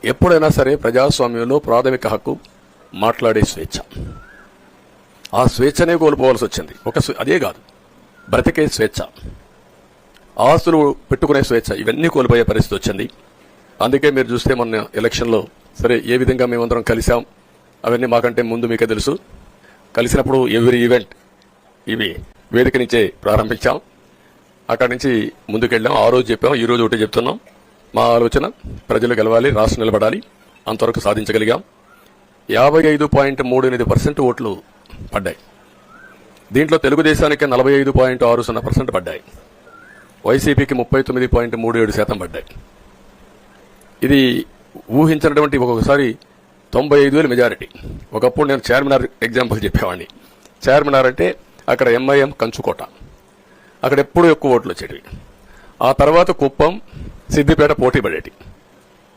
ఎప్పుడైనా సరే ప్రజాస్వామ్యంలో ప్రాథమిక హక్కు మాట్లాడే స్వేచ్ఛ. ఆ స్వేచ్ఛనే కోల్పోవాల్సి వచ్చింది. అదే కాదు, బ్రతికే స్వేచ్ఛ, ఆస్తులు పెట్టుకునే స్వేచ్ఛ, ఇవన్నీ కోల్పోయే పరిస్థితి వచ్చింది. అందుకే మీరు చూస్తే మొన్న ఎలక్షన్లో సరే ఏ విధంగా మేమందరం కలిసాం అవన్నీ మాకంటే ముందు మీకే తెలుసు. కలిసినప్పుడు ఎవ్రీ ఈవెంట్ ఇవి వేదిక నుంచే ప్రారంభించాం. అక్కడి నుంచి ముందుకెళ్ళాం. ఆ రోజు చెప్పాం, ఈ రోజు ఒకటి చెప్తున్నాం. మా ఆలోచన ప్రజలు గెలవాలి, రాష్ట్రం నిలబడాలి. అంతవరకు సాధించగలిగాం. 55.38% ఓట్లు పడ్డాయి. దీంట్లో తెలుగుదేశానికి 45.60% పడ్డాయి. వైసీపీకి 39.37% పడ్డాయి. ఇది ఊహించినటువంటి ఒక్కొక్కసారి 95,000 మెజారిటీ. ఒకప్పుడు నేను చార్మినార్ ఎగ్జాంపుల్ చెప్పేవాడిని. చార్మినార్ అంటే అక్కడ ఎంఐఎం కంచుకోట, అక్కడ ఎప్పుడూ ఎక్కువ ఓట్లు వచ్చేటివి. ఆ తర్వాత కుప్పం, సిద్దిపేట పోటీ పడేటి.